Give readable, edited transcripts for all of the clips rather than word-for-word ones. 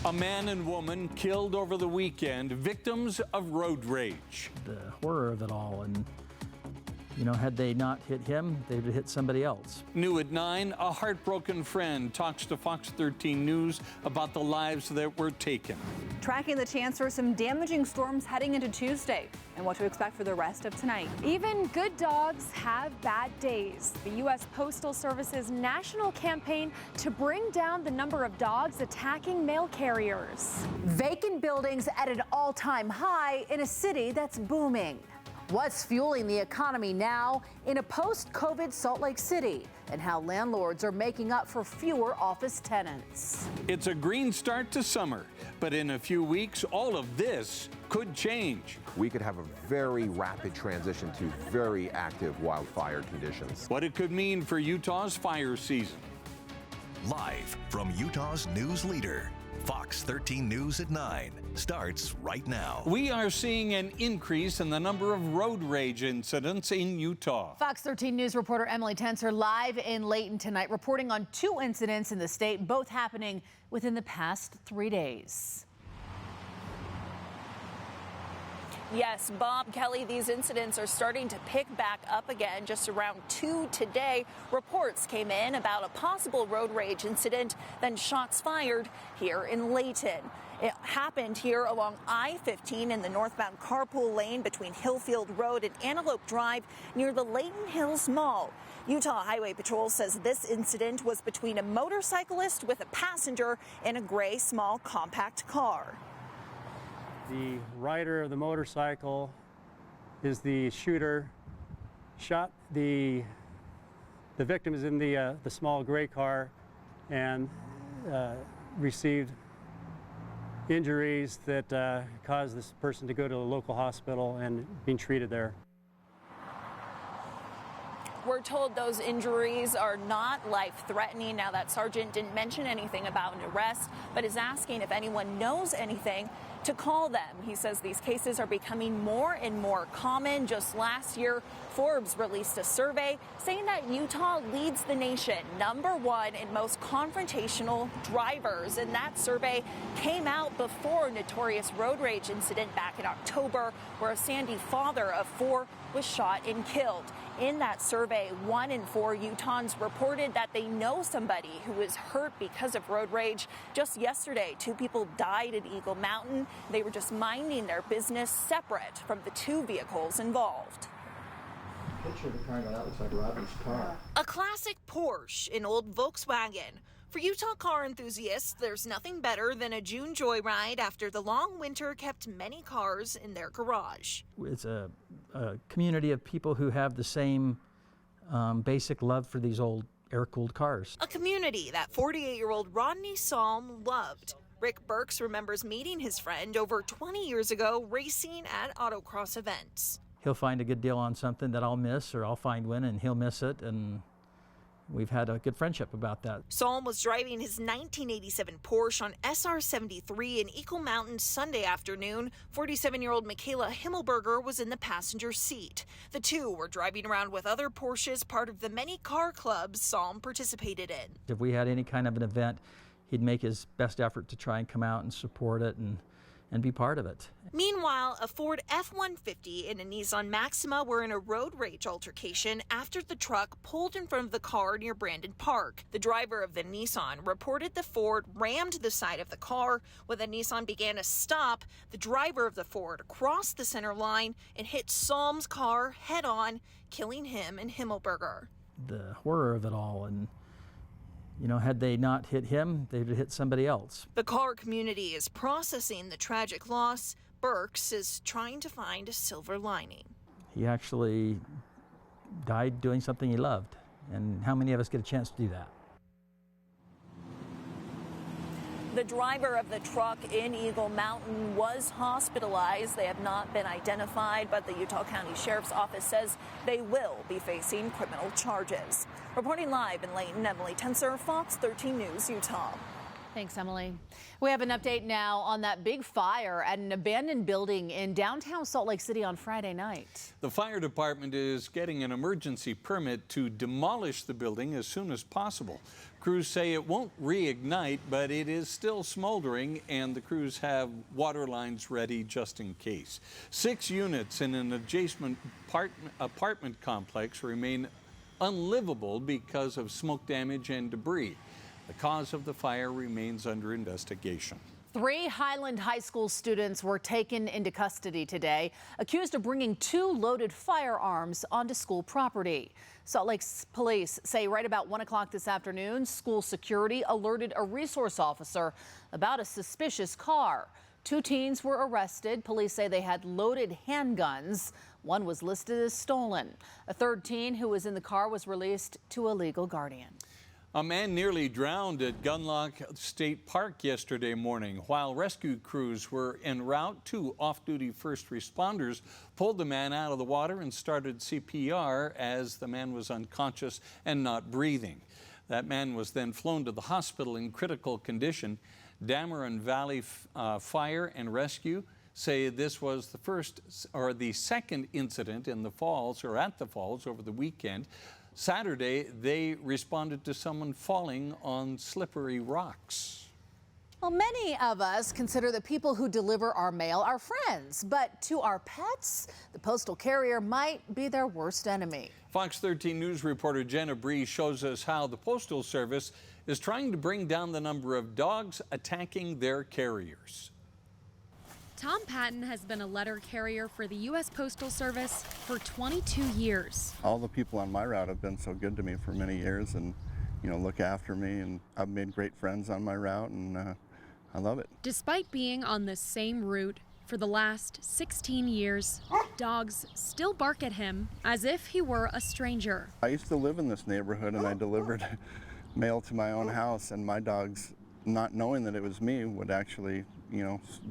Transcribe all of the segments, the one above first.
A man and woman killed over the weekend, victims of road rage. The horror of it all, and had they not hit him, they'd have hit somebody else. New at 9, a heartbroken friend talks to Fox 13 News about the lives that were taken. Tracking the chance for some damaging storms heading into Tuesday and what to expect for the rest of tonight. Even good dogs have bad days. The U.S. Postal Service's national campaign to bring down the number of dogs attacking mail carriers. Vacant buildings at an all-time high in a city that's booming. What's fueling the economy now in a post-COVID Salt Lake City, and how landlords are making up for fewer office tenants. It's a green start to summer, but in a few weeks, all of this could change. We could have a very rapid transition to very active wildfire conditions. What it could mean for Utah's fire season. Live from Utah's news leader, Fox 13 News at 9 starts right now. We are seeing an increase in the number of road rage incidents in Utah. Fox 13 News reporter Emily Tenser live in Layton tonight, reporting on 2 incidents in the state, both happening within the past 3 days. Yes, Bob Kelly, these incidents are starting to pick back up again. Just around 2 today, reports came in about a possible road rage incident, then shots fired here in Layton. It happened here along I-15 in the northbound carpool lane between Hillfield Road and Antelope Drive near the Layton Hills Mall. Utah Highway Patrol says this incident was between a motorcyclist with a passenger in a gray small compact car. The rider of the motorcycle is the shooter. Shot the victim is in the small gray car and received injuries that caused this person to go to a local hospital and being treated there. We're told those injuries are not life-threatening. Now, that sergeant didn't mention anything about an arrest, but is asking if anyone knows anything to call them. He says these cases are becoming more and more common. Just last year, Forbes released a survey saying that Utah leads the nation #1 in most confrontational drivers. And that survey came out before a notorious road rage incident back in October, where a Sandy father of 4 was shot and killed. In that survey, 1 in 4 Utahns reported that they know somebody who was hurt because of road rage. Just yesterday, 2 people died at Eagle Mountain. They were just minding their business separate from the 2 vehicles involved. Picture of the car, that looks like Robbie's car. A classic Porsche, an old Volkswagen. For Utah car enthusiasts, there's nothing better than a June joyride after the long winter kept many cars in their garage. It's a community of people who have the same basic love for these old air-cooled cars. A community that 48-year-old Rodney Salm loved. Rick Burks remembers meeting his friend over 20 years ago racing at autocross events. He'll find a good deal on something that I'll miss, or I'll find one and he'll miss it, and we've had a good friendship about that. Salm was driving his 1987 Porsche on SR 73 in Eagle Mountain Sunday afternoon. 47-year-old Michaela Himmelberger was in the passenger seat. The 2 were driving around with other Porsches, part of the many car clubs Salm participated in. If we had any kind of an event, he'd make his best effort to try and come out and support it and be part of it. Meanwhile, a Ford F-150 and a Nissan Maxima were in a road rage altercation after the truck pulled in front of the car near Brandon Park. The driver of the Nissan reported the Ford rammed the side of the car. When the Nissan began to stop, the driver of the Ford crossed the center line and hit Salm's car head-on, killing him and Himmelberger. The horror of it all, and had they not hit him, they'd have hit somebody else. The car community is processing the tragic loss. Burks is trying to find a silver lining. He actually died doing something he loved, and how many of us get a chance to do that? The driver of the truck in Eagle Mountain was hospitalized. They have not been identified, but the Utah County Sheriff's Office says they will be facing criminal charges. Reporting live in Layton, Emily Tenser, Fox 13 News, Utah. Thanks, Emily. We have an update now on that big fire at an abandoned building in downtown Salt Lake City on Friday night. The fire department is getting an emergency permit to demolish the building as soon as possible. Crews say it won't reignite, but it is still smoldering, and the crews have water lines ready just in case. 6 units in an adjacent apartment complex remain unlivable because of smoke damage and debris. The cause of the fire remains under investigation. 3 Highland High School students were taken into custody today, accused of bringing 2 loaded firearms onto school property. Salt Lake police say right about 1 o'clock this afternoon, school security alerted a resource officer about a suspicious car. 2 teens were arrested. Police say they had loaded handguns. One was listed as stolen. A 3rd teen who was in the car was released to a legal guardian. A man nearly drowned at Gunlock State Park yesterday morning. While rescue crews were en route, 2 off-duty first responders pulled the man out of the water and started CPR as the man was unconscious and not breathing. That man was then flown to the hospital in critical condition. Dameron Valley Fire and Rescue say this was the second incident in the falls or at the falls over the weekend. Saturday, they responded to someone falling on slippery rocks. Well, many of us consider the people who deliver our mail our friends, but to our pets, the postal carrier might be their worst enemy. Fox 13 News reporter Jenna Bree shows us how the Postal Service is trying to bring down the number of dogs attacking their carriers. Tom Patton has been a letter carrier for the U.S. Postal Service for 22 years. All the people on my route have been so good to me for many years and, look after me. And I've made great friends on my route, and I love it. Despite being on the same route for the last 16 years, dogs still bark at him as if he were a stranger. I used to live in this neighborhood, and I delivered mail to my own house, and my dogs, not knowing that it was me, would actually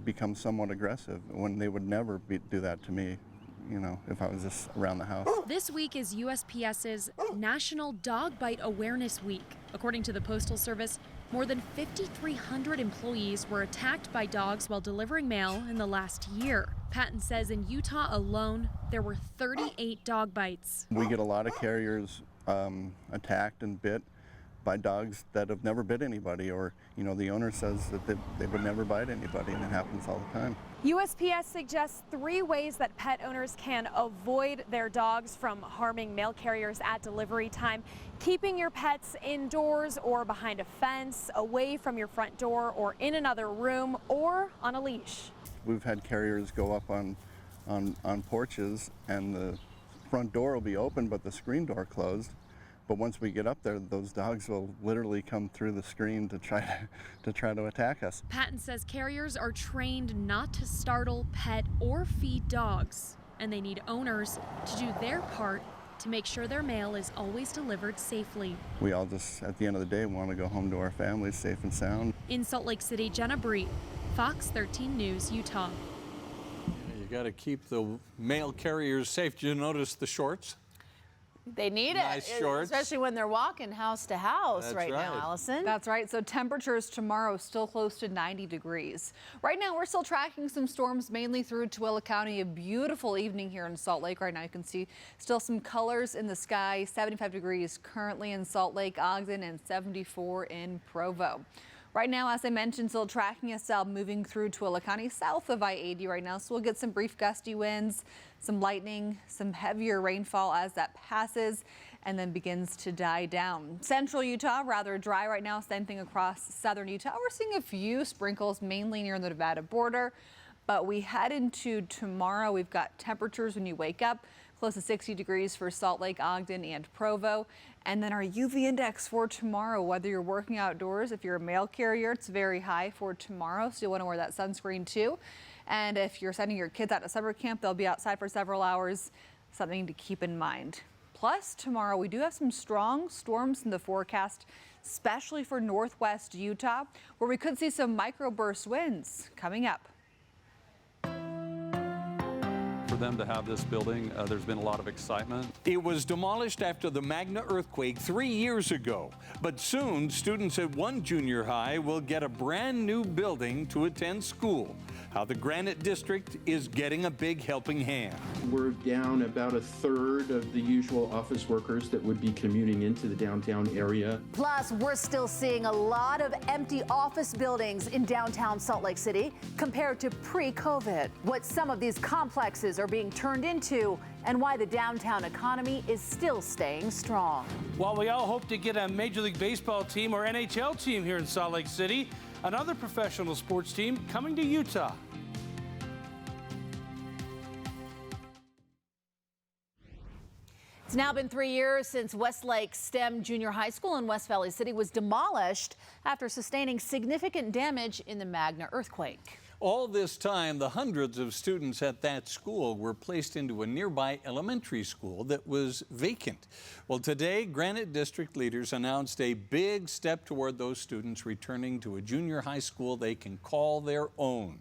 become somewhat aggressive when they would never do that to me, if I was just around the house. This week is USPS's National Dog Bite Awareness Week. According to the Postal Service, more than 5,300 employees were attacked by dogs while delivering mail in the last year. Patton says in Utah alone, there were 38 dog bites. We get a lot of carriers attacked and bit by dogs that have never bit anybody, or the owner says that they would never bite anybody, and it happens all the time. USPS suggests 3 ways that pet owners can avoid their dogs from harming mail carriers at delivery time: keeping your pets indoors or behind a fence, away from your front door or in another room, or on a leash. We've had carriers go up on porches, and the front door will be open but the screen door closed. But once we get up there, those dogs will literally come through the screen to try to attack us. Patton says carriers are trained not to startle, pet, or feed dogs, and they need owners to do their part to make sure their mail is always delivered safely. We all just, at the end of the day, want to go home to our families safe and sound. In Salt Lake City, Jenna Bree, Fox 13 News, Utah. You got to keep the mail carriers safe. Did you notice the shorts? They need Nice it, shorts. especially when they're walking house to house That's right now, right. Allison. That's right. So temperatures tomorrow still close to 90 degrees. Right now, we're still tracking some storms mainly through Tooele County. A beautiful evening here in Salt Lake. Right now, you can see still some colors in the sky. 75 degrees currently in Salt Lake, Ogden, and 74 in Provo. Right now, as I mentioned, still tracking a cell moving through Tooele County south of I-80 right now. So we'll get some brief gusty winds, some lightning, some heavier rainfall as that passes and then begins to die down. Central Utah, rather dry right now. Same thing across southern Utah. We're seeing a few sprinkles mainly near the Nevada border. But we head into tomorrow. We've got temperatures when you wake up close to 60 degrees for Salt Lake, Ogden, and Provo. And then our UV index for tomorrow, whether you're working outdoors, if you're a mail carrier, it's very high for tomorrow. So you'll want to wear that sunscreen too. And if you're sending your kids out to summer camp, they'll be outside for several hours. Something to keep in mind. Plus, tomorrow we do have some strong storms in the forecast, especially for northwest Utah, where we could see some microburst winds coming up. For them to have this building. There's been a lot of excitement. It was demolished after the Magna earthquake 3 years ago. But soon, students at one junior high will get a brand new building to attend school. How the Granite District is getting a big helping hand. We're down about a third of the usual office workers that would be commuting into the downtown area. Plus, we're still seeing a lot of empty office buildings in downtown Salt Lake City compared to pre-COVID. What some of these complexes are being turned into and why the downtown economy is still staying strong. While we all hope to get a Major League Baseball team or NHL team here in Salt Lake City, another professional sports team coming to Utah. It's now been 3 years since Westlake STEM Junior High School in West Valley City was demolished after sustaining significant damage in the Magna earthquake. All this time, the hundreds of students at that school were placed into a nearby elementary school that was vacant. Well, today, Granite District leaders announced a big step toward those students returning to a junior high school they can call their own.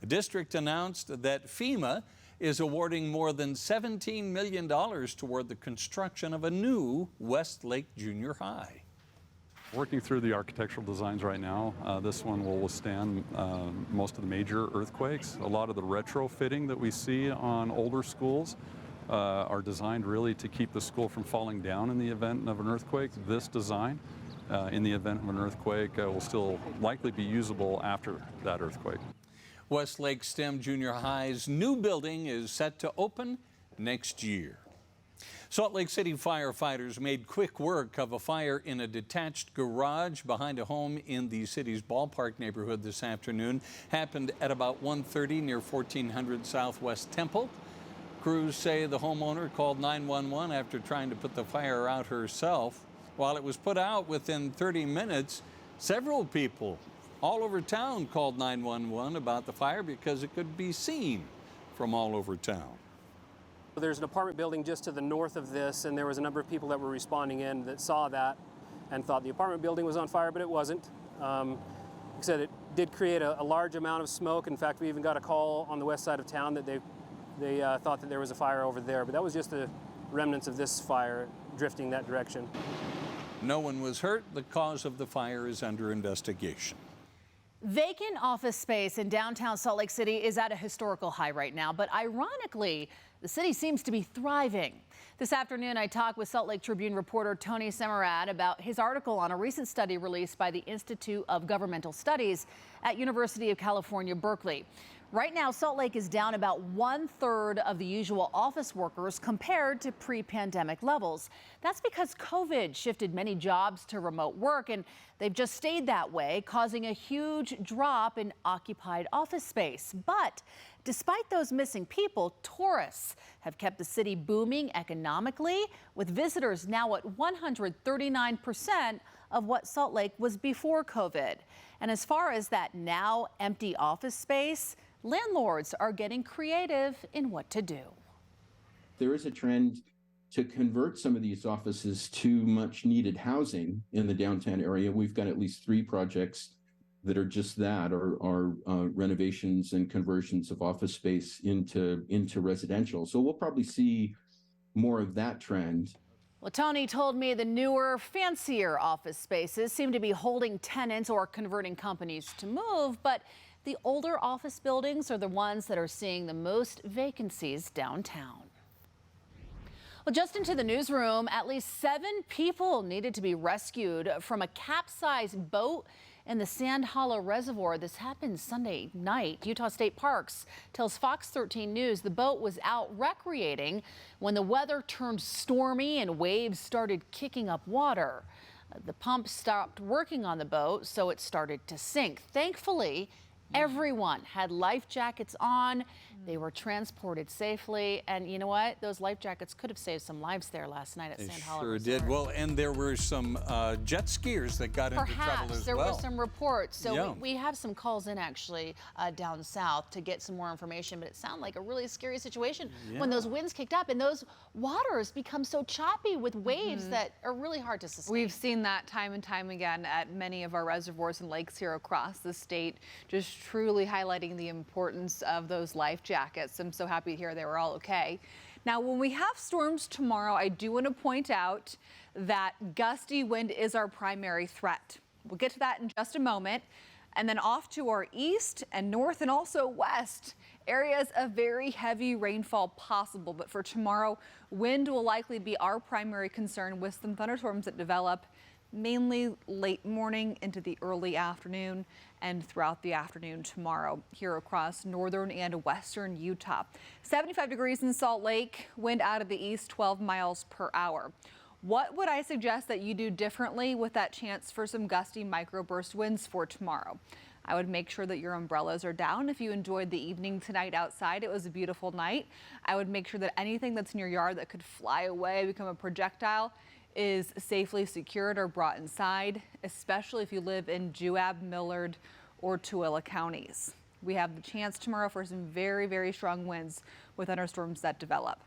The district announced that FEMA is awarding more than $17 million toward the construction of a new Westlake Junior High. Working through the architectural designs right now. This one will withstand most of the major earthquakes. A lot of the retrofitting that we see on older schools are designed really to keep the school from falling down in the event of an earthquake. This design, in the event of an earthquake, will still likely be usable after that earthquake. Westlake STEM Junior High's new building is set to open next year. Salt Lake City firefighters made quick work of a fire in a detached garage behind a home in the city's Ballpark neighborhood this afternoon. Happened at about 1:30 near 1400 Southwest Temple. Crews say the homeowner called 911 after trying to put the fire out herself. While it was put out within 30 minutes, several people all over town called 911 about the fire because it could be seen from all over town. There's an apartment building just to the north of this, and there was a number of people that were responding in that saw that and thought the apartment building was on fire, but it wasn't. Like I said, it did create a large amount of smoke. In fact, we even got a call on the west side of town that they thought that there was a fire over there, but that was just the remnants of this fire drifting that direction. No one was hurt. The cause of the fire is under investigation. Vacant office space in downtown Salt Lake City is at a historical high right now, but ironically, the city seems to be thriving. This afternoon, I talked with Salt Lake Tribune reporter Tony Semerad about his article on a recent study released by the Institute of Governmental Studies at University of California, Berkeley. Right now, Salt Lake is down about 1/3 of the usual office workers compared to pre-pandemic levels. That's because COVID shifted many jobs to remote work, and they've just stayed that way, causing a huge drop in occupied office space. But despite those missing people, tourists have kept the city booming economically, with visitors now at 139% of what Salt Lake was before COVID. And as far as that now empty office space, landlords are getting creative in what to do. There is a trend to convert some of these offices to much needed housing in the downtown area. We've got at least 3 projects that are just that, or renovations and conversions of office space into residential. So we'll probably see more of that trend. Well, Tony told me the newer, fancier office spaces seem to be holding tenants or converting companies to move, but the older office buildings are the ones that are seeing the most vacancies downtown. Well, just into the newsroom, at least 7 people needed to be rescued from a capsized boat in the Sand Hollow Reservoir. This happened Sunday night. Utah State Parks tells Fox 13 News the boat was out recreating when the weather turned stormy and waves started kicking up water. The pump stopped working on the boat, so it started to sink. Thankfully, everyone had life jackets on. They were transported safely. And you know what? Those life jackets could have saved some lives there last night at Sand Hollow Sure Resort. did. Well, and there were some jet skiers that got into trouble as there well. were some reports. So Yeah. we have some calls in actually down south to get some more information, but it sounded like a really scary situation when those winds kicked up and those waters become so choppy with waves that are really hard to sustain. We've seen that time and time again at many of our reservoirs and lakes here across the state. Just truly highlighting the importance of those life jackets. I'm so happy to hear they were all okay. Now, when we have storms tomorrow, I do want to point out that gusty wind is our primary threat. We'll get to that in just a moment. And then off to our east and north and also west, areas of very heavy rainfall possible. But for tomorrow, wind will likely be our primary concern with some thunderstorms that develop mainly late morning into the early afternoon and throughout the afternoon tomorrow here across northern and western Utah. 75 degrees in Salt Lake, wind out of the east 12 miles per hour. What would I suggest that you do differently with that chance for some gusty microburst winds for tomorrow? I would make sure that your umbrellas are down if you enjoyed the evening tonight outside. It was a beautiful night. I would make sure that anything that's in your yard that could fly away, become a projectile, is safely secured or brought inside, especially if you live in Juab, Millard, or Tooele counties. We have the chance tomorrow for some very, very strong winds with thunderstorms that develop.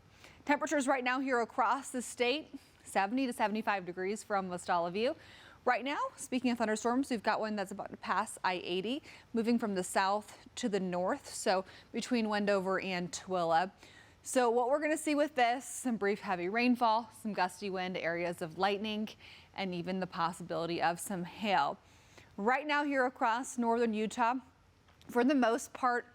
Temperatures right now here across the state, 70 to 75 degrees for almost all of you. Right now, speaking of thunderstorms, we've got one that's about to pass I-80, moving from the south to the north, so between Wendover and Tooele. So what we're going to see with this, some brief heavy rainfall, some gusty wind, areas of lightning, and even the possibility of some hail. Right now here across northern Utah, for the most part,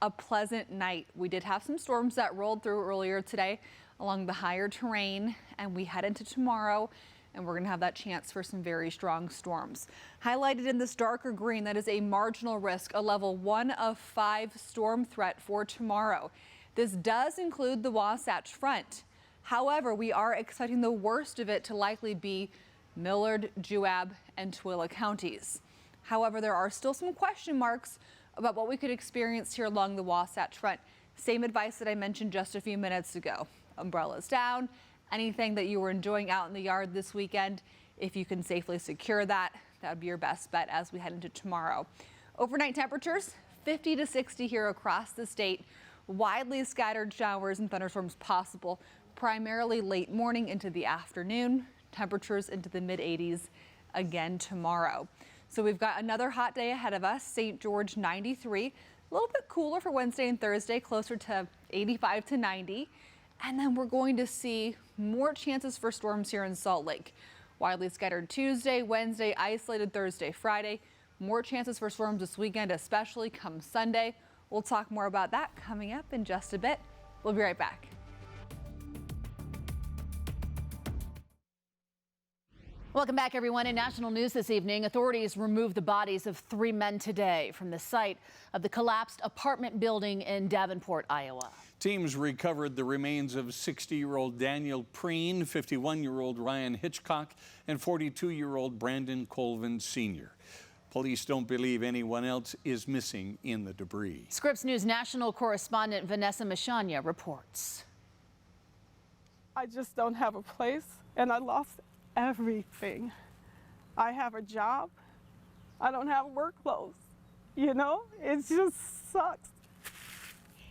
a pleasant night. We did have some storms that rolled through earlier today along the higher terrain, and we head into tomorrow, and we're going to have that chance for some very strong storms. Highlighted in this darker green, that is a marginal risk, a level 1 of 5 storm threat for tomorrow. This does include the Wasatch Front. However, we are expecting the worst of it to likely be Millard, Juab, and Tooele counties. However, there are still some question marks about what we could experience here along the Wasatch Front. Same advice that I mentioned just a few minutes ago. Umbrellas down, anything that you were enjoying out in the yard this weekend, if you can safely secure that, that would be your best bet as we head into tomorrow. Overnight temperatures, 50 to 60 here across the state. Widely scattered showers and thunderstorms possible, primarily late morning into the afternoon. Temperatures into the mid-80s again tomorrow. So we've got another hot day ahead of us. St. George 93, a little bit cooler for Wednesday and Thursday, closer to 85 to 90. And then we're going to see more chances for storms here in Salt Lake. Widely scattered Tuesday, Wednesday, isolated Thursday, Friday. More chances for storms this weekend, especially come Sunday. We'll talk more about that coming up in just a bit. We'll be right back. Welcome back, everyone. In national news this evening, authorities removed the bodies of 3 men today from the site of the collapsed apartment building in Davenport, Iowa. Teams recovered the remains of 60-year-old Daniel Preen, 51-year-old Ryan Hitchcock, and 42-year-old Brandon Colvin Sr. Police don't believe anyone else is missing in the debris. Scripps News national correspondent Vanessa Mashanya reports. I just don't have a place, and I lost everything. I have a job. I don't have work clothes. You know, it just sucks.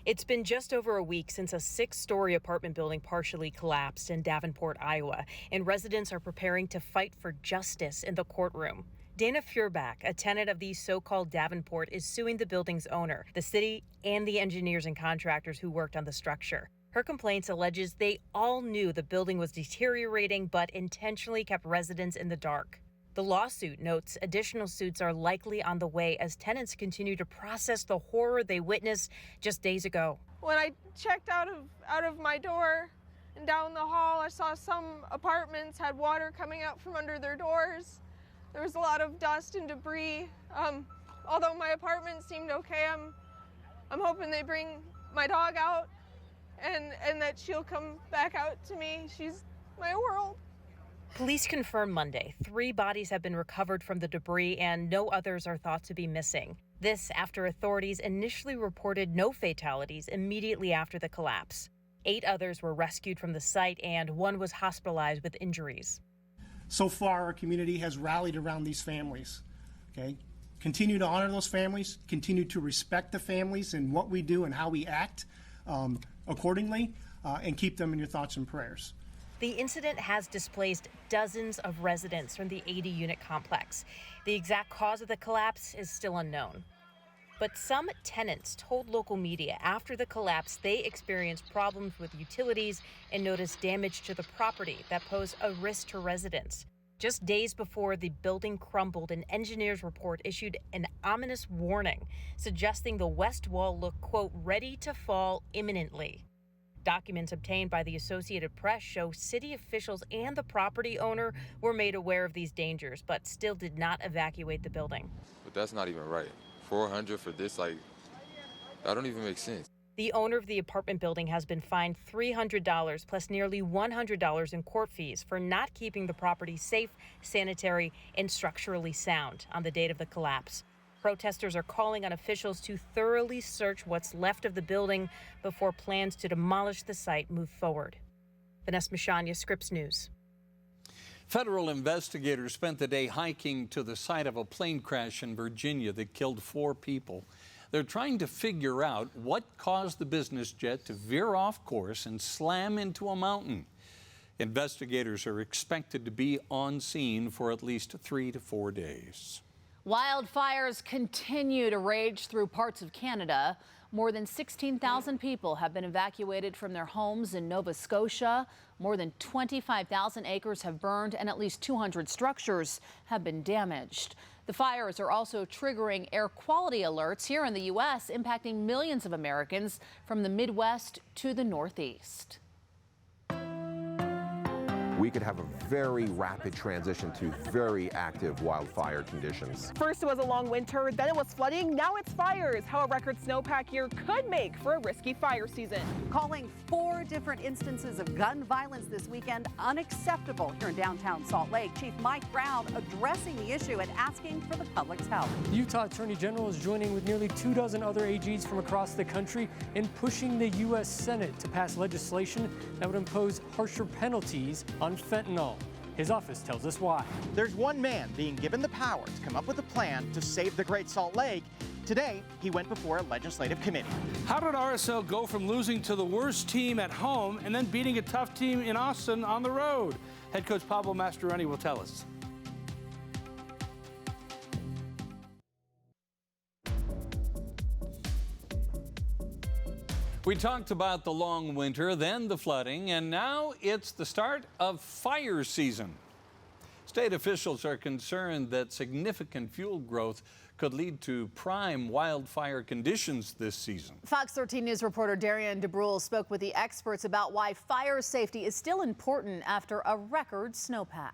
It's been just over a week since a 6-story apartment building partially collapsed in Davenport, Iowa, and residents are preparing to fight for justice in the courtroom. Dana Feuerbach, a tenant of the so-called Davenport, is suing the building's owner, the city, and the engineers and contractors who worked on the structure. Her complaints alleges they all knew the building was deteriorating but intentionally kept residents in the dark. The lawsuit notes additional suits are likely on the way as tenants continue to process the horror they witnessed just days ago. When I checked out of my door and down the hall, I saw some apartments had water coming out from under their doors. There was a lot of dust and debris. Although my apartment seemed okay, I'm hoping they bring my dog out and that she'll come back out to me. She's my world. Police confirmed Monday 3 bodies have been recovered from the debris and no others are thought to be missing. This after authorities initially reported no fatalities immediately after the collapse. 8 others were rescued from the site and 1 was hospitalized with injuries. So far, our community has rallied around these families. Okay, continue to honor those families, continue to respect the families and what we do and how we act accordingly, and keep them in your thoughts and prayers. The incident has displaced dozens of residents from the 80-unit complex. The exact cause of the collapse is still unknown. But some tenants told local media after the collapse they experienced problems with utilities and noticed damage to the property that posed a risk to residents. Just days before the building crumbled, an engineer's report issued an ominous warning, suggesting the west wall looked, quote, ready to fall imminently. Documents obtained by the Associated Press show city officials and the property owner were made aware of these dangers, but still did not evacuate the building. But that's not even right. $400 for this, that don't even make sense. The owner of the apartment building has been fined $300 plus nearly $100 in court fees for not keeping the property safe, sanitary, and structurally sound on the date of the collapse. Protesters are calling on officials to thoroughly search what's left of the building before plans to demolish the site move forward. Vanessa Mishania, Scripps News. Federal investigators spent the day hiking to the site of a plane crash in Virginia that killed 4 people. They're trying to figure out what caused the business jet to veer off course and slam into a mountain. Investigators are expected to be on scene for at least 3 to 4 days. Wildfires continue to rage through parts of Canada. More than 16,000 people have been evacuated from their homes in Nova Scotia. More than 25,000 acres have burned and at least 200 structures have been damaged. The fires are also triggering air quality alerts here in the U.S., impacting millions of Americans from the Midwest to the Northeast. We could have a very rapid transition to very active wildfire conditions. First it was a long winter, then it was flooding, now it's fires. How a record snowpack here could make for a risky fire season. Calling 4 different instances of gun violence this weekend unacceptable here in downtown Salt Lake. Chief Mike Brown addressing the issue and asking for the public's help. The Utah Attorney General is joining with nearly 24 other AGs from across the country in pushing the U.S. Senate to pass legislation that would impose harsher penalties on fentanyl. His office tells us why. There's one man being given the power to come up with a plan to save the Great Salt Lake. Today, he went before a legislative committee. How did RSL go from losing to the worst team at home and then beating a tough team in Austin on the road? Head coach Pablo Mastroeni will tell us. We talked about the long winter, then the flooding, and now it's the start of fire season. State officials are concerned that significant fuel growth could lead to prime wildfire conditions this season. Fox 13 News reporter Darian DeBrule spoke with the experts about why fire safety is still important after a record snowpack.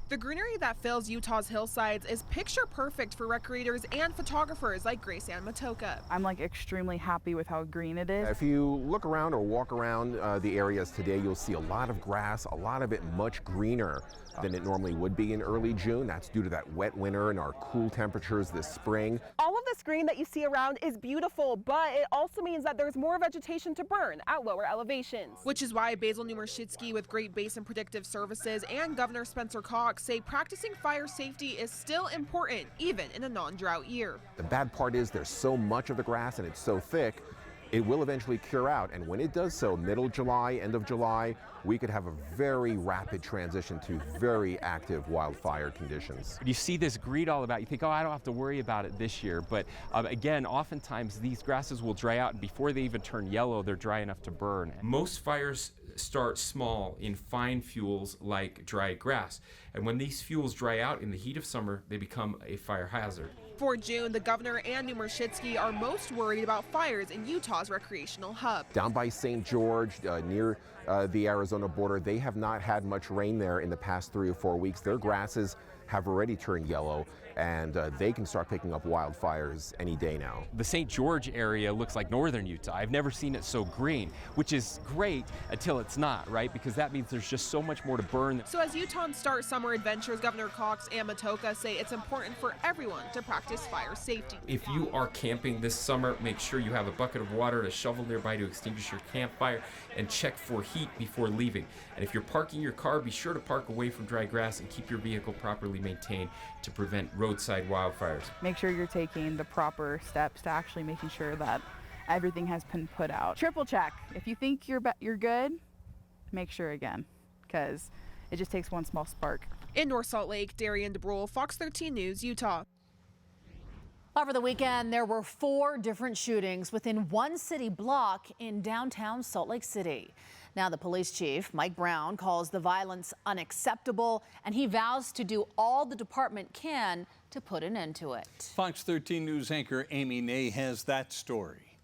The greenery that fills Utah's hillsides is picture perfect for recreators and photographers like Grace Ann Matoka. I'm extremely happy with how green it is. If you look around or walk around the areas today, you'll see a lot of grass, a lot of it much greener than it normally would be in early June. That's due to that wet winter and our cool temperatures this spring. All of this green that you see around is beautiful, but it also means that there's more vegetation to burn at lower elevations. Which is why Basil Numershitsky with Great Basin Predictive Services and Governor Spencer Cox say practicing fire safety is still important, even in a non-drought year. The bad part is there's so much of the grass and it's so thick, it will eventually cure out. And when it does so, middle July, end of July, we could have a very rapid transition to very active wildfire conditions. You see this green all about, you think, oh, I don't have to worry about it this year. But again, oftentimes these grasses will dry out, and before they even turn yellow, they're dry enough to burn. Most fires start small in fine fuels like dry grass. And when these fuels dry out in the heat of summer, they become a fire hazard. For June, the governor and Numershitsky are most worried about fires in Utah's recreational hub. Down by St. George, near the Arizona border, they have not had much rain there in the past 3 or 4 weeks. Their grasses have already turned yellow, and they can start picking up wildfires any day now. The St. George area looks like northern Utah. I've never seen it so green, which is great until it's not, right? Because that means there's just so much more to burn. So as Utahns start summer adventures, Governor Cox and Matoka say it's important for everyone to practice fire safety. If you are camping this summer, make sure you have a bucket of water and a shovel nearby to extinguish your campfire, and check for heat before leaving. And if you're parking your car, be sure to park away from dry grass and keep your vehicle properly maintained to prevent roadside wildfires. Make sure you're taking the proper steps to actually making sure that everything has been put out. Triple check. If you think you're good, make sure again, because it just takes one small spark. In North Salt Lake, Darian DeBrule, Fox 13 News, Utah. Over the weekend, there were 4 different shootings within one city block in downtown Salt Lake City. Now, the police chief, Mike Brown, calls the violence unacceptable, and he vows to do all the department can to put an end to it. Fox 13 News anchor Amy Nay has that story.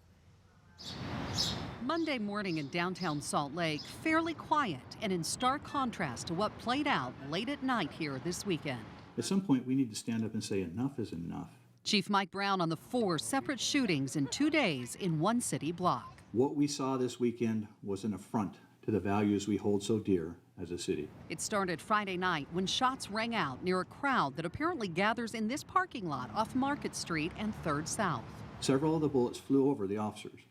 Monday morning in downtown Salt Lake, fairly quiet and in stark contrast to what played out late at night here this weekend. At some point, we need to stand up and say enough is enough. Chief Mike Brown on the 4 separate shootings in 2 days in one city block. What we saw this weekend was an affront to the values we hold so dear as a city. It started Friday night when shots rang out near a crowd that apparently gathers in this parking lot off Market Street and 3rd South. Several of the bullets flew over the officers.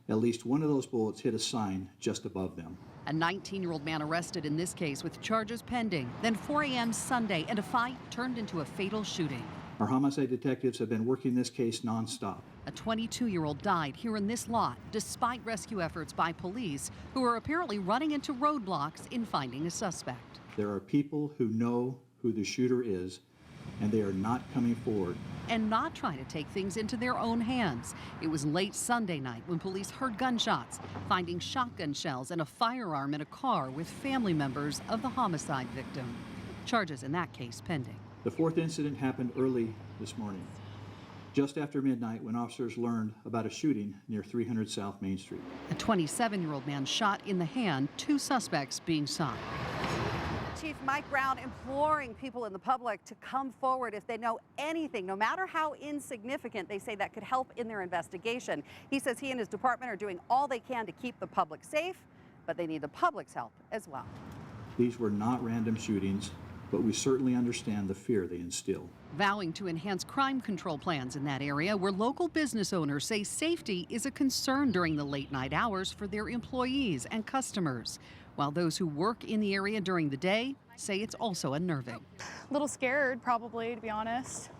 At least one of those bullets hit a sign just above them. A 19-year-old man arrested in this case with charges pending. Then 4 a.m. Sunday, and a fight turned into a fatal shooting. Our homicide detectives have been working this case nonstop. A 22-year-old died here in this lot, despite rescue efforts by police, who are apparently running into roadblocks in finding a suspect. There are people who know who the shooter is, and they are not coming forward. And not trying to take things into their own hands. It was late Sunday night when police heard gunshots, finding shotgun shells and a firearm in a car with family members of the homicide victim. Charges in that case pending. The 4th incident happened early this morning, just after midnight, when officers learned about a shooting near 300 South Main Street. A 27-year-old man shot in the hand, 2 suspects being sought. Chief Mike Brown imploring people in the public to come forward if they know anything, no matter how insignificant they say that could help in their investigation. He says he and his department are doing all they can to keep the public safe, but they need the public's help as well. These were not random shootings, but we certainly understand the fear they instill. Vowing to enhance crime control plans in that area where local business owners say safety is a concern during the late night hours for their employees and customers, while those who work in the area during the day say it's also unnerving. A little scared, probably, to be honest.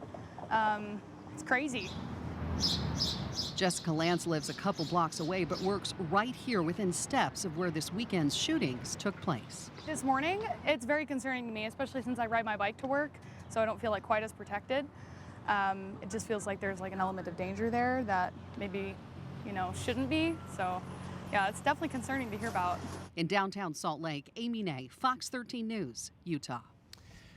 It's crazy. Jessica Lance lives a couple blocks away but works right here within steps of where this weekend's shootings took place. This morning, it's very concerning to me, especially since I ride my bike to work, so I don't feel like quite as protected. It just feels like there's like an element of danger there that maybe, shouldn't be. So, yeah, it's definitely concerning to hear about. In downtown Salt Lake, Amy Nay, Fox 13 News, Utah.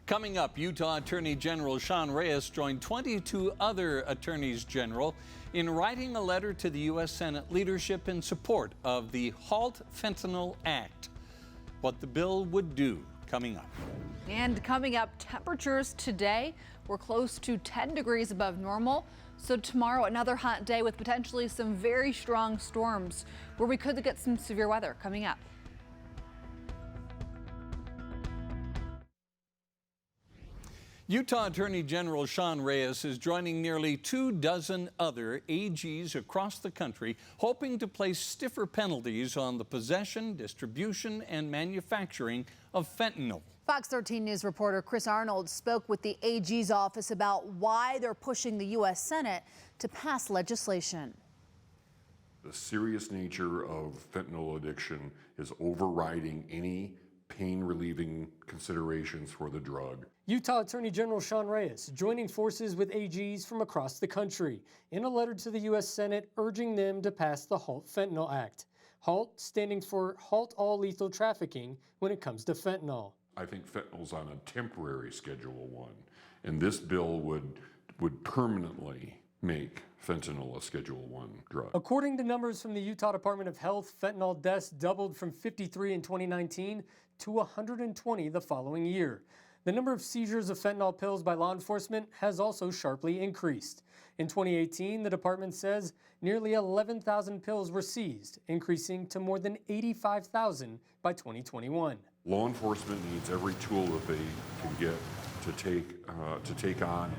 Coming up, Utah Attorney General Sean Reyes joined 22 other attorneys general in writing a letter to the U.S. Senate leadership in support of the Halt Fentanyl Act. What the bill would do, coming up. And coming up, temperatures today were close to 10 degrees above normal. So tomorrow, another hot day with potentially some very strong storms where we could get some severe weather coming up. Utah Attorney General Sean Reyes is joining nearly 24 other AGs across the country, hoping to place stiffer penalties on the possession, distribution, and manufacturing of fentanyl. Fox 13 News reporter Chris Arnold spoke with the AG's office about why they're pushing the U.S. Senate to pass legislation. The serious nature of fentanyl addiction is overriding any pain-relieving considerations for the drug. Utah Attorney General Sean Reyes joining forces with AGs from across the country in a letter to the U.S. Senate urging them to pass the Halt Fentanyl Act. HALT standing for Halt All Lethal Trafficking when it comes to fentanyl. I think fentanyl's on a temporary Schedule 1, and this bill would permanently make fentanyl a Schedule 1 drug. According to numbers from the Utah Department of Health, fentanyl deaths doubled from 53 in 2019 to 120 the following year. The number of seizures of fentanyl pills by law enforcement has also sharply increased. In 2018, the department says nearly 11,000 pills were seized, increasing to more than 85,000 by 2021. Law enforcement needs every tool that they can get to take on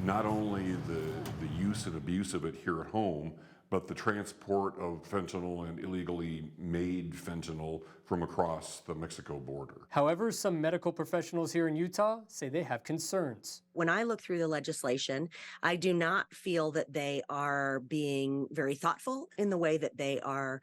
not only the use and abuse of it here at home, but the transport of fentanyl and illegally made fentanyl from across the Mexico border. However, some medical professionals here in Utah say they have concerns. When I look through the legislation, I do not feel that they are being very thoughtful in the way that they are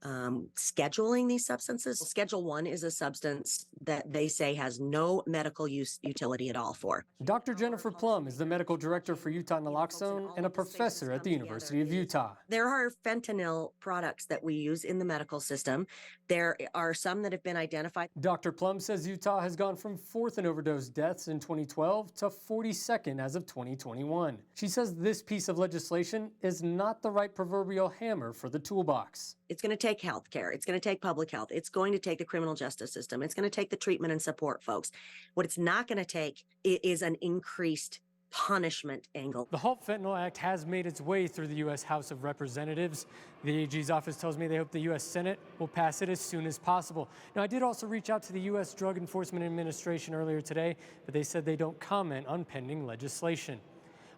scheduling these substances. Schedule 1 is a substance that they say has no medical utility at all for. Dr. Jennifer Plum is the medical director for Utah naloxone and a professor at the University of Utah. There are fentanyl products that we use in the medical system. There are some that have been identified. Dr. Plum says Utah has gone from 4th in overdose deaths in 2012 to 42nd as of 2021. She says this piece of legislation is not the right proverbial hammer for the toolbox. It's going to take healthcare. It's going to take public health. It's going to take the criminal justice system. It's going to take the treatment and support folks. What it's not going to take is an increased punishment angle. The HALT Fentanyl Act has made its way through the U.S. House of Representatives. The AG's office tells me they hope the U.S. Senate will pass it as soon as possible. Now, I did also reach out to the U.S. Drug Enforcement Administration earlier today, but they said they don't comment on pending legislation.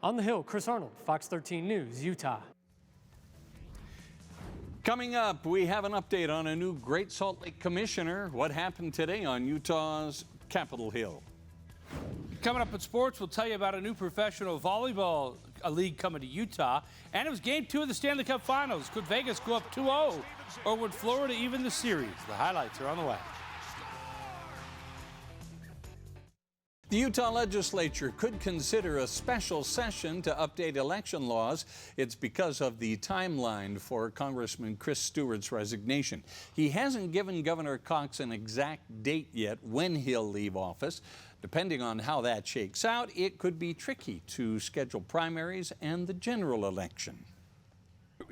On the Hill, Chris Arnold, Fox 13 News, Utah. Coming up, we have an update on a new Great Salt Lake commissioner. What happened today on Utah's Capitol Hill? Coming up in sports, we'll tell you about a new professional volleyball league coming to Utah. And it was game 2 of the Stanley Cup Finals. Could Vegas go up 2-0? Or would Florida even the series? The highlights are on the way. The Utah legislature could consider a special session to update election laws. It's because of the timeline for Congressman Chris Stewart's resignation. He hasn't given Governor Cox an exact date yet when he'll leave office. Depending on how that shakes out, it could be tricky to schedule primaries and the general election.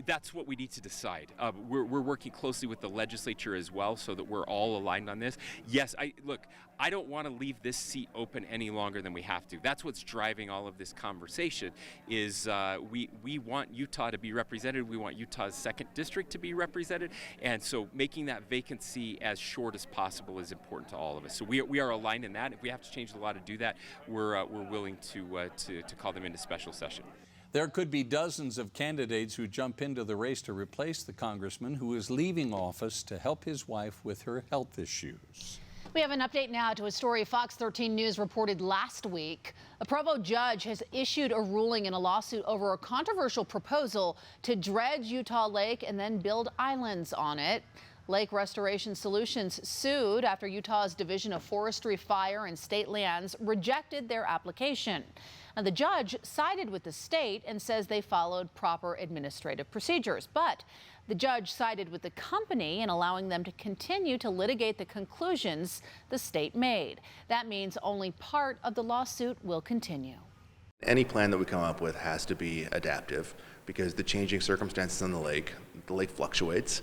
That's what we need to decide. We're working closely with the legislature as well so that we're all aligned on this. Yes, I don't want to leave this seat open any longer than we have to. That's what's driving all of this conversation is we want Utah to be represented. We want Utah's 2nd district to be represented. And so making that vacancy as short as possible is important to all of us. So we are aligned in that. If we have to change the law to do that, we're willing to call them into special session. There could be dozens of candidates who jump into the race to replace the congressman who is leaving office to help his wife with her health issues. We have an update now to a story Fox 13 News reported last week. A Provo judge has issued a ruling in a lawsuit over a controversial proposal to dredge Utah Lake and then build islands on it. Lake Restoration Solutions sued after Utah's Division of Forestry, Fire, and State Lands rejected their application. And the judge sided with the state and says they followed proper administrative procedures. But the judge sided with the company in allowing them to continue to litigate the conclusions the state made. That means only part of the lawsuit will continue. Any plan that we come up with has to be adaptive because the changing circumstances on the lake fluctuates.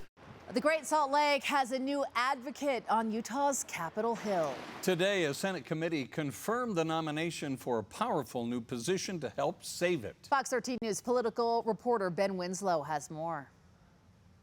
The Great Salt Lake has a new advocate on Utah's Capitol Hill. Today, a Senate committee confirmed the nomination for a powerful new position to help save it. Fox 13 News political reporter Ben Winslow has more.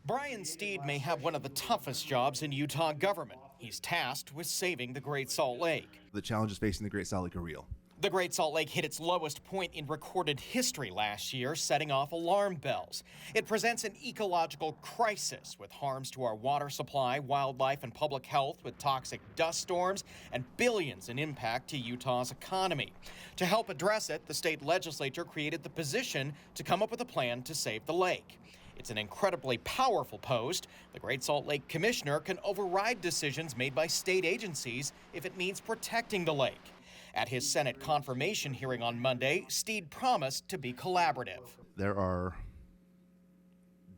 Brian Steed may have one of the toughest jobs in Utah government. He's tasked with saving the Great Salt Lake. The challenges facing the Great Salt Lake are real. The Great Salt Lake hit its lowest point in recorded history last year, setting off alarm bells. It presents an ecological crisis with harms to our water supply, wildlife, and public health with toxic dust storms and billions in impact to Utah's economy. To help address it, the state legislature created the position to come up with a plan to save the lake. It's an incredibly powerful post. The Great Salt Lake Commissioner can override decisions made by state agencies if it means protecting the lake. At his Senate confirmation hearing on Monday, Steed promised to be collaborative. There are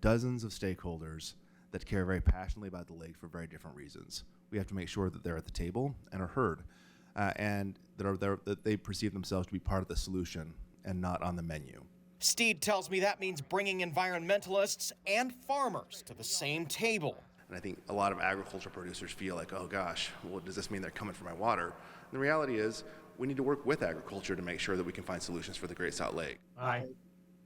dozens of stakeholders that care very passionately about the lake for very different reasons. We have to make sure that they're at the table and are heard, and that they perceive themselves to be part of the solution and not on the menu. Steed tells me that means bringing environmentalists and farmers to the same table. And I think a lot of agricultural producers feel like, oh gosh, well, does this mean they're coming for my water? And the reality is, we need to work with agriculture to make sure that we can find solutions for the Great Salt Lake. Aye.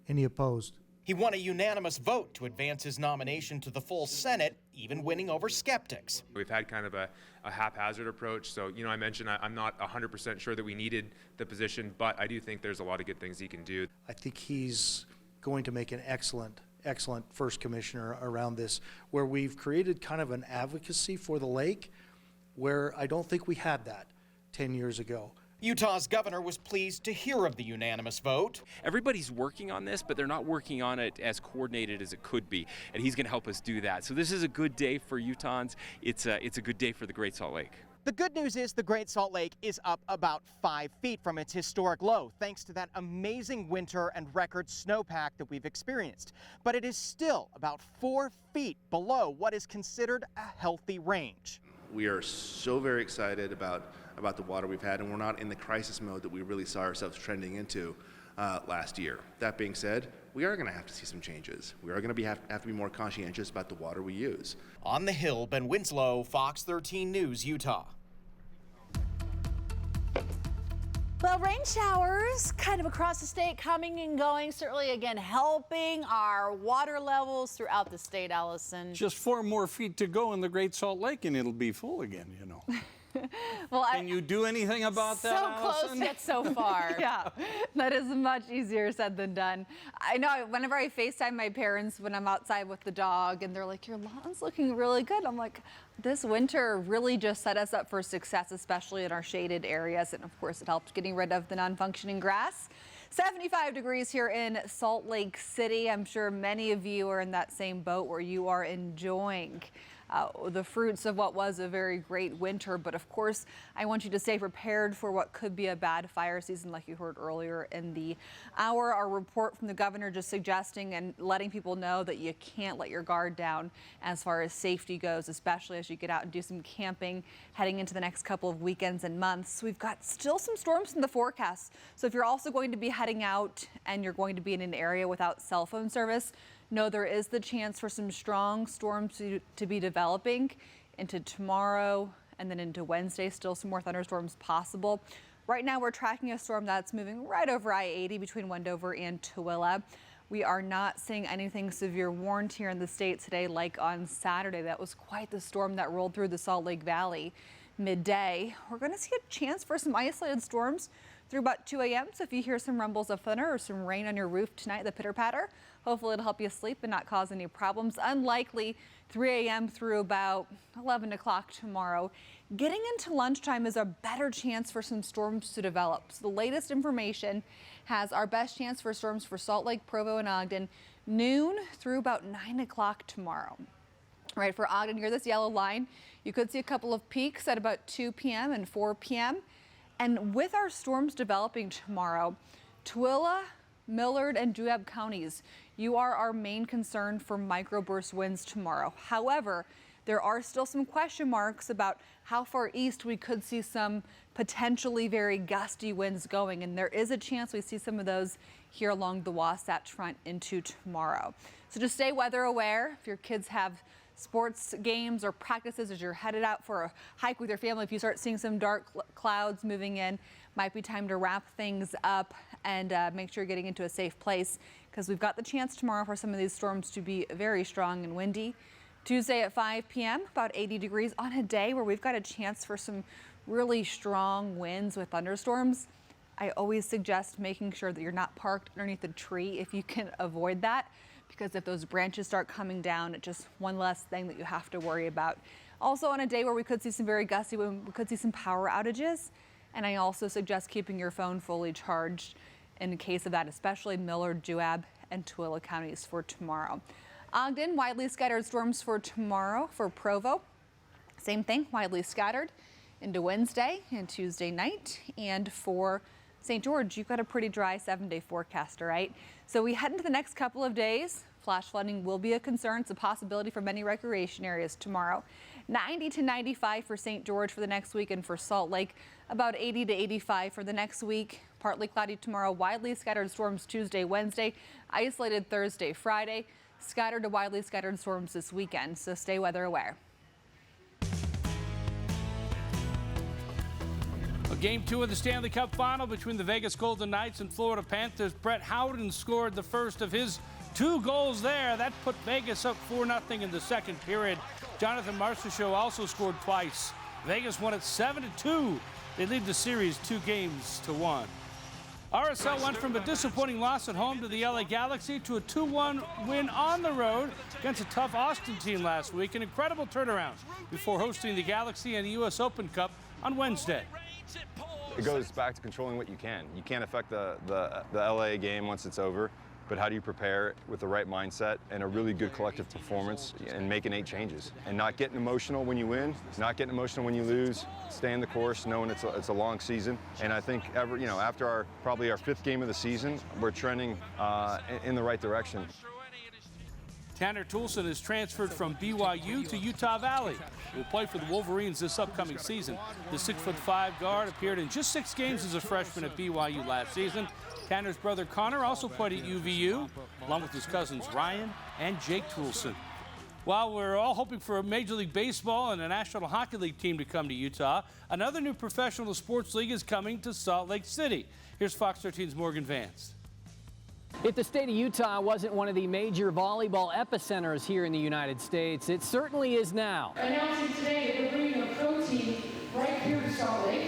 Any opposed? He won a unanimous vote to advance his nomination to the full Senate, even winning over skeptics. We've had kind of a haphazard approach. So, I mentioned I'm not 100% sure that we needed the position, but I do think there's a lot of good things he can do. I think he's going to make an excellent first commissioner around this, where we've created kind of an advocacy for the lake, where I don't think we had that 10 years ago. Utah's governor was pleased to hear of the unanimous vote. Everybody's working on this, but they're not working on it as coordinated as it could be, and he's going to help us do that. So this is a good day for Utahns. It's a good day for the Great Salt Lake. The good news is the Great Salt Lake is up about 5 feet from its historic low, thanks to that amazing winter and record snowpack that we've experienced. But it is still about 4 feet below what is considered a healthy range. We are so very excited about the water we've had, and we're not in the crisis mode that we really saw ourselves trending into last year. That being said, we are going to have to see some changes. We are going to have to be more conscientious about the water we use. On the Hill, Ben Winslow, Fox 13 News, Utah. Well, rain showers kind of across the state coming and going, certainly again helping our water levels throughout the state, Allison. Just 4 more feet to go in the Great Salt Lake and it'll be full again, you know. Well, Can you do anything about that, So Allison? close yet so far. Yeah, that is much easier said than done. I know whenever I FaceTime my parents when I'm outside with the dog and they're like, your lawn's looking really good. I'm like, this winter really just set us up for success, especially in our shaded areas. And of course, it helped getting rid of the non-functioning grass. 75 degrees here in Salt Lake City. I'm sure many of you are in that same boat where you are enjoying the fruits of what was a very great winter. But of course, I want you to stay prepared for what could be a bad fire season like you heard earlier in the hour. Our report from the governor just suggesting and letting people know that you can't let your guard down as far as safety goes, especially as you get out and do some camping heading into the next couple of weekends and months. We've got still some storms in the forecast. So if you're also going to be heading out and you're going to be in an area without cell phone service, no, there is the chance for some strong storms to be developing into tomorrow and then into Wednesday. Still some more thunderstorms possible. Right now we're tracking a storm that's moving right over I-80 between Wendover and Tooele. We are not seeing anything severe warned here in the state today like on Saturday. That was quite the storm that rolled through the Salt Lake Valley midday. We're going to see a chance for some isolated storms through about 2 a.m. So if you hear some rumbles of thunder or some rain on your roof tonight, the pitter patter, hopefully it'll help you sleep and not cause any problems. Unlikely 3 a.m. through about 11 o'clock tomorrow. Getting into lunchtime is a better chance for some storms to develop. So the latest information has our best chance for storms for Salt Lake, Provo, and Ogden noon through about 9 o'clock tomorrow. Right, for Ogden, here's this yellow line. You could see a couple of peaks at about 2 p.m. and 4 p.m. And with our storms developing tomorrow, Tooele, Millard, and Juab counties, you are our main concern for microburst winds tomorrow. However, there are still some question marks about how far east we could see some potentially very gusty winds going, and there is a chance we see some of those here along the Wasatch Front into tomorrow. So just stay weather aware. If your kids have sports games or practices as you're headed out for a hike with your family, if you start seeing some dark clouds moving in, might be time to wrap things up and make sure you're getting into a safe place, because we've got the chance tomorrow for some of these storms to be very strong and windy. Tuesday at 5 p.m., about 80 degrees on a day where we've got a chance for some really strong winds with thunderstorms. I always suggest making sure that you're not parked underneath a tree if you can avoid that, because if those branches start coming down, it's just one less thing that you have to worry about. Also on a day where we could see some very gusty wind, we could see some power outages. And I also suggest keeping your phone fully charged in case of that, especially Millard, Juab, and Tooele counties for tomorrow. Ogden, widely scattered storms for tomorrow. For Provo, same thing, widely scattered into Wednesday and Tuesday night. And for St. George, you've got a pretty dry 7-day forecast, all right? So we head into the next couple of days. Flash flooding will be a concern. It's a possibility for many recreation areas tomorrow. 90 to 95 for St. George for the next week, and for Salt Lake, about 80 to 85 for the next week. Partly cloudy tomorrow, widely scattered storms Tuesday, Wednesday, isolated Thursday, Friday, scattered to widely scattered storms this weekend, so stay weather aware. Game 2 of the Stanley Cup Final between the Vegas Golden Knights and Florida Panthers. Brett Howden scored the first of his 2 goals there. That put Vegas up 4-0 in the second period. Jonathan Marchessault also scored twice. Vegas won it 7-2. They lead the series 2-1. RSL went from a disappointing loss at home to the LA Galaxy to a 2-1 win on the road against a tough Austin team last week. An incredible turnaround before hosting the Galaxy and the U.S. Open Cup on Wednesday. It goes back to controlling what you can. You can't affect the LA game once it's over, but how do you prepare with the right mindset and a really good collective performance and making 8 changes? And not getting emotional when you win, not getting emotional when you lose, staying the course, knowing it's a long season. And I think after probably our 5th game of the season, we're trending in the right direction. Tanner Toolson is transferred from BYU to Utah Valley. Will play for the Wolverines this upcoming season. The 6'5" guard appeared in just 6 games as a freshman at BYU last season. Tanner's brother Connor also played at UVU, along with his cousins Ryan and Jake Toolson. While we're all hoping for a Major League Baseball and a National Hockey League team to come to Utah, another new professional sports league is coming to Salt Lake City. Here's Fox 13's Morgan Vance. If the state of Utah wasn't one of the major volleyball epicenters here in the United States, it certainly is now. Announcing today that we're bringing a pro team right here to Salt Lake.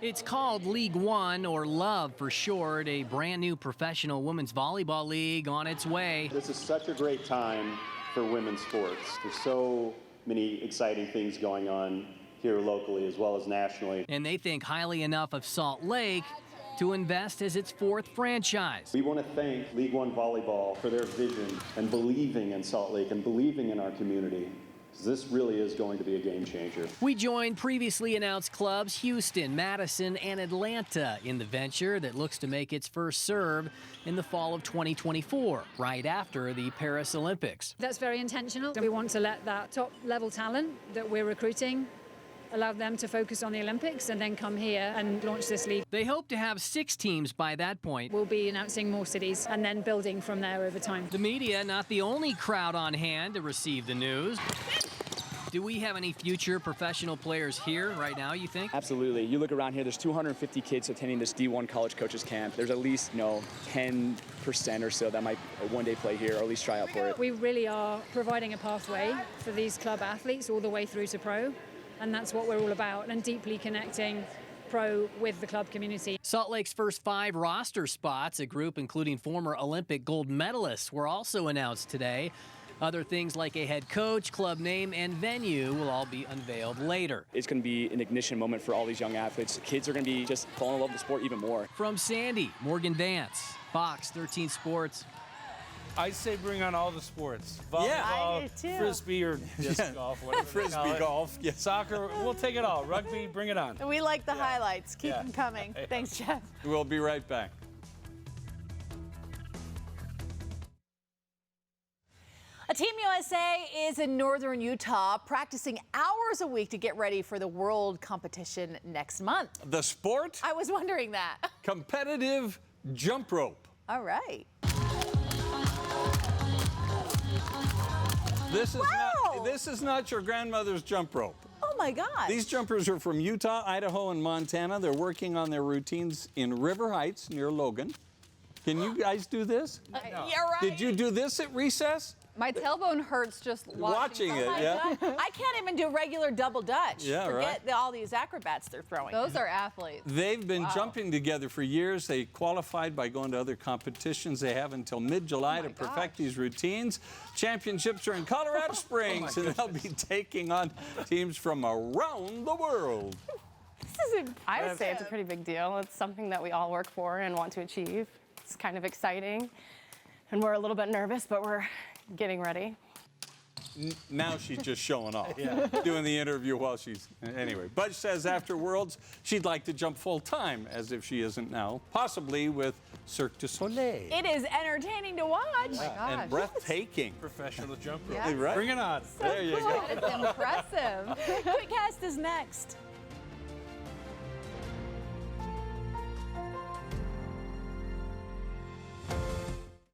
It's called League One, or LOVE for short, a brand new professional women's volleyball league on its way. This is such a great time for women's sports. There's so many exciting things going on here locally as well as nationally. And they think highly enough of Salt Lake to invest as its 4th franchise. We want to thank League One Volleyball for their vision and believing in Salt Lake and believing in our community. This really is going to be a game changer. We joined previously announced clubs Houston, Madison, and Atlanta in the venture that looks to make its first serve in the fall of 2024, right after the Paris Olympics. That's very intentional. We want to let that top-level talent that we're recruiting allow them to focus on the Olympics and then come here and launch this league. They hope to have 6 teams by that point. We'll be announcing more cities and then building from there over time. The media, not the only crowd on hand to receive the news. Do we have any future professional players here right now, you think? Absolutely. You look around here, there's 250 kids attending this D1 college coaches camp. There's at least, 10% or so that might one day play here or at least try out for it. We really are providing a pathway for these club athletes all the way through to pro, and that's what we're all about, and deeply connecting pro with the club community. Salt Lake's first 5 roster spots, a group including former Olympic gold medalists, were also announced today. Other things like a head coach, club name, and venue will all be unveiled later. It's going to be an ignition moment for all these young athletes. Kids are going to be just falling in love with the sport even more. From Sandy, Morgan Vance, Fox 13 Sports. I say bring on all the sports. Volleyball, I do too. Frisbee, or disc golf, whatever. Frisbee golf, yeah. Soccer, we'll take it all. Rugby, bring it on. We like the highlights. Keep them coming. Thanks, Jeff. We'll be right back. A Team USA is in northern Utah practicing hours a week to get ready for the world competition next month. The sport? I was wondering that. Competitive jump rope. All right. This is not your grandmother's jump rope. Oh my God. These jumpers are from Utah, Idaho, and Montana. They're working on their routines in River Heights near Logan. Can you guys do this? Yeah, right. Did you do this at recess? My tailbone hurts just watching it, yeah. God. I can't even do regular double dutch. Yeah, Forget all these acrobats they're throwing. Those are athletes. They've been jumping together for years. They qualified by going to other competitions. They have until mid-July to perfect these routines. Championships are in Colorado Springs, and they'll be taking on teams from around the world. I would say it's a pretty big deal. It's something that we all work for and want to achieve. It's kind of exciting, and we're a little bit nervous, but we're getting ready. Now she's just showing off, doing the interview while she's... Anyway, Budge says after Worlds, she'd like to jump full-time, as if she isn't now, possibly with Cirque du Soleil. It is entertaining to watch. Oh my gosh. And breathtaking. Professional jump rope. Yes. Right? Bring it on. So there you cool. go. It's impressive. Quick Cast is next.